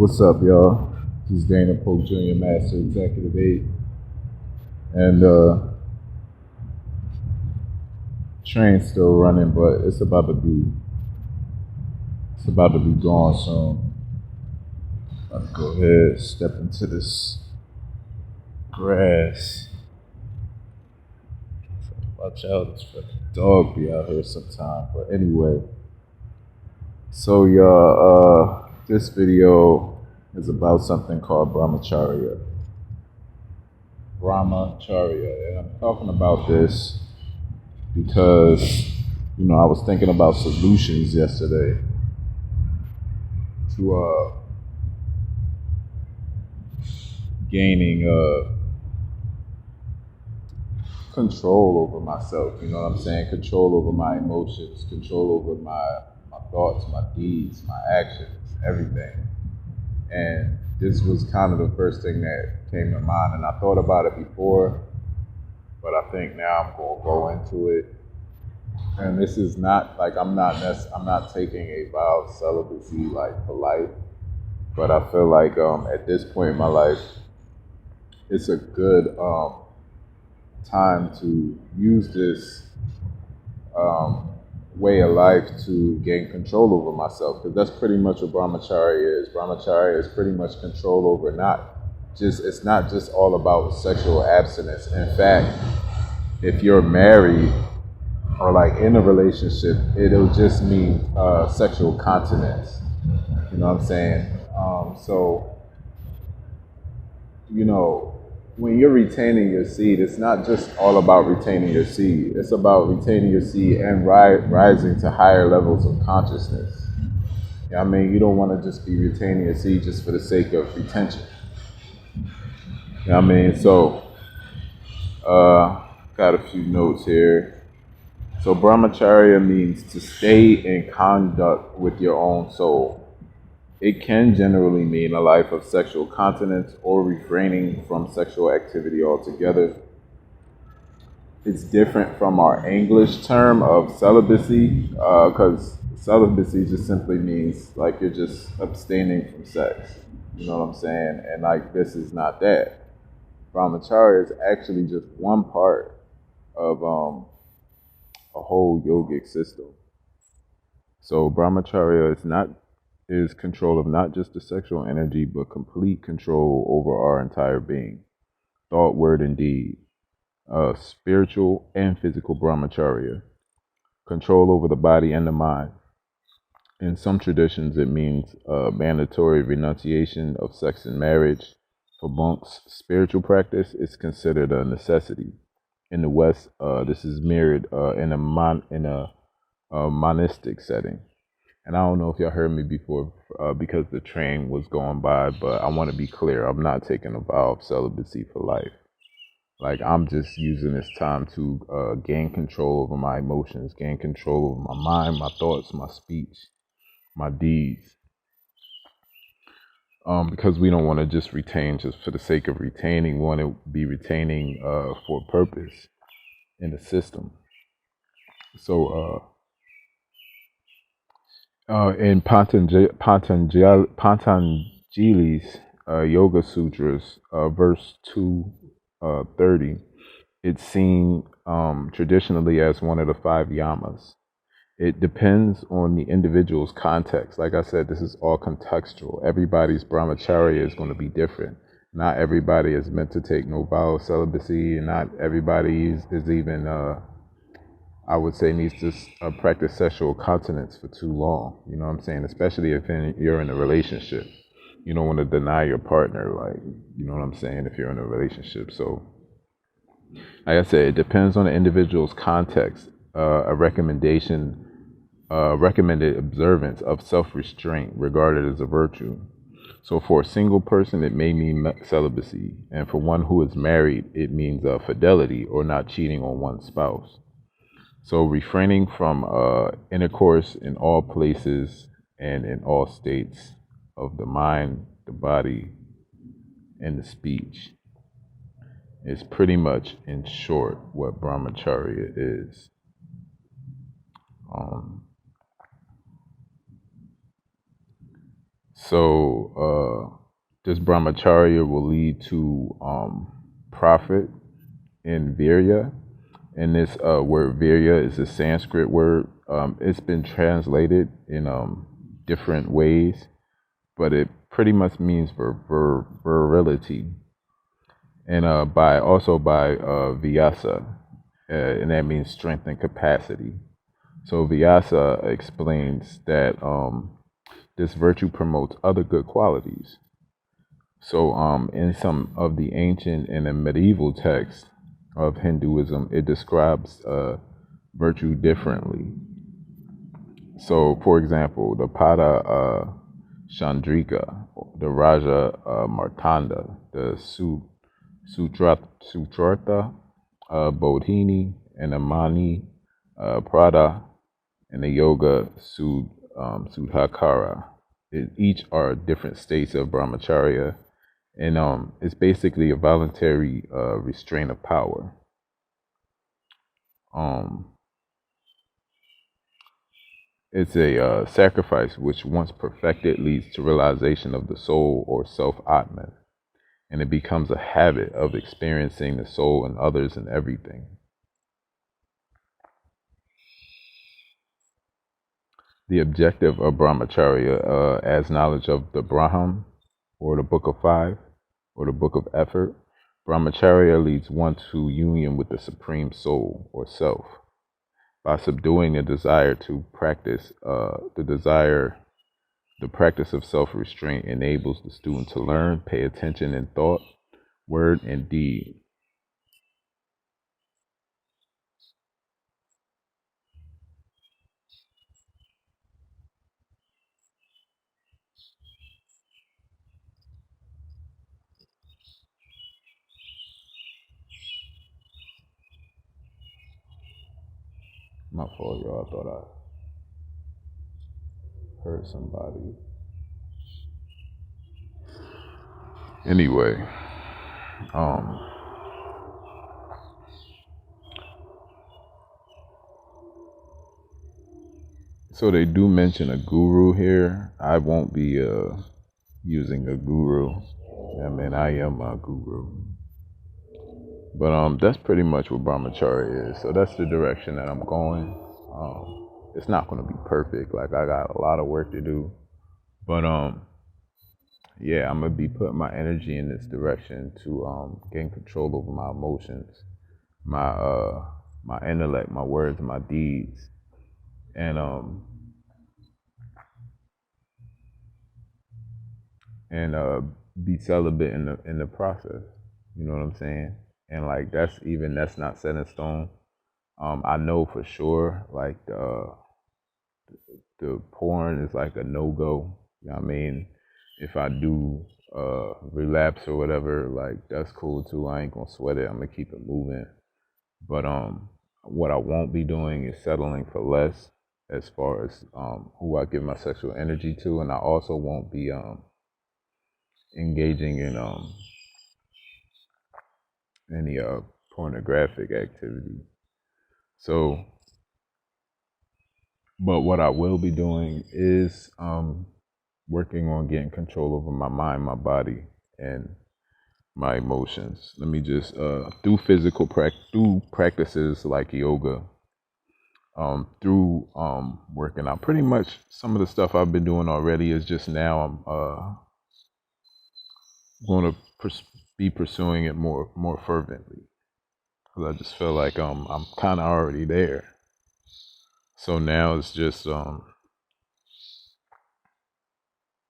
What's up, y'all? This is Dana Polk Jr., Master Executive 8. And train's still running, but it's about to be gone soon. Let's go ahead, step into this grass. Watch out, this fucking dog be out here sometime. But anyway, so y'all, this video is about something called Brahmacharya. And I'm talking about this because, I was thinking about solutions yesterday to gaining control over myself, you know what I'm saying? Control over my emotions, control over my thoughts, my deeds, my actions, everything. And this was kind of the first thing that came to mind, and I thought about it before, but I think now I'm going to go into it. And this is not like I'm not taking a vow of celibacy like for life, but I feel like at this point in my life, it's a good time to use this way of life to gain control over myself, because that's pretty much what Brahmacharya is. Brahmacharya is pretty much control over it's not just all about sexual abstinence. In fact, if you're married or like in a relationship, it'll just mean sexual continence. You know what I'm saying? When you're retaining your seed, it's not just all about retaining your seed. It's about retaining your seed and rising to higher levels of consciousness. I mean, you don't want to just be retaining your seed just for the sake of retention. I mean, so got a few notes here. So Brahmacharya means to stay in conduct with your own soul. It can generally mean a life of sexual continence or refraining from sexual activity altogether. It's different from our English term of celibacy, because celibacy just simply means like you're just abstaining from sex. You know what I'm saying? And like this is not that. Brahmacharya is actually just one part of a whole yogic system. So Brahmacharya is control of not just the sexual energy, but complete control over our entire being, thought, word, and deed. Spiritual and physical Brahmacharya, control over the body and the mind. In some traditions, it means mandatory renunciation of sex and marriage. For monks, spiritual practice is considered a necessity. In the West, this is mirrored in a monastic setting. And I don't know if y'all heard me before because the train was going by, but I want to be clear. I'm not taking a vow of celibacy for life. Like, I'm just using this time to gain control over my emotions, gain control over my mind, my thoughts, my speech, my deeds. Because we don't want to just retain just for the sake of retaining. We want to be retaining for a purpose in the system. So, in Patanjali's Yoga Sutras, verse 230, it's seen traditionally as one of the 5 yamas. It depends on the individual's context. Like I said, this is all contextual. Everybody's Brahmacharya is going to be different. Not everybody is meant to take no vow of celibacy, and not everybody is even I would say needs to practice sexual continence for too long. You know what I'm saying? Especially if you're in a relationship. You don't want to deny your partner, like, you know what I'm saying, if you're in a relationship. So, like I said, it depends on the individual's context. A recommended observance of self-restraint regarded as a virtue. So for a single person, it may mean celibacy. And for one who is married, it means fidelity or not cheating on one's spouse. So refraining from intercourse in all places and in all states of the mind, the body, and the speech is pretty much, in short, what Brahmacharya is. So this brahmacharya will lead to profit in virya. And this word virya is a Sanskrit word. It's been translated in different ways, but it pretty much means virility, and by Vyasa, and that means strength and capacity. So Vyasa explains that this virtue promotes other good qualities. So in some of the ancient and the medieval texts of Hinduism, it describes virtue differently. So, for example, the Pada Chandrika, the Raja Martanda, the Sutrata Bodhini, and the Mani Prada, and the Yoga Sudhakara. Each are different states of brahmacharya, and it's basically a voluntary restraint of power. It's a sacrifice which, once perfected, leads to realization of the soul or self-atman, and it becomes a habit of experiencing the soul and others and everything. The objective of brahmacharya as knowledge of the Brahman, or the Book of Five, or the Book of Effort. Brahmacharya leads one to union with the Supreme Soul or Self. By subduing a desire to practice, the practice of self-restraint enables the student to learn, pay attention in thought, word, and deed. My fault, y'all. I thought I heard somebody. Anyway, so they do mention a guru here. I won't be using a guru. I mean, I am a guru. But that's pretty much what brahmacharya is. So that's the direction that I'm going. It's not going to be perfect. Like, I got a lot of work to do. But yeah, I'm gonna be putting my energy in this direction to gain control over my emotions, my intellect, my words, my deeds, and be celibate in the process. You know what I'm saying? And like that's not set in stone. I know for sure, like the porn is like a no-go. You know what I mean? If I do relapse or whatever, like that's cool too. I ain't gonna sweat it. I'm gonna keep it moving. But what I won't be doing is settling for less as far as who I give my sexual energy to, and I also won't be engaging in any pornographic activity. So, but what I will be doing is working on getting control over my mind, my body, and my emotions. Let me just through through practices like yoga, through working out. Pretty much some of the stuff I've been doing already is just now I'm going to be pursuing it more fervently, because I just feel like I'm kind of already there. So now it's just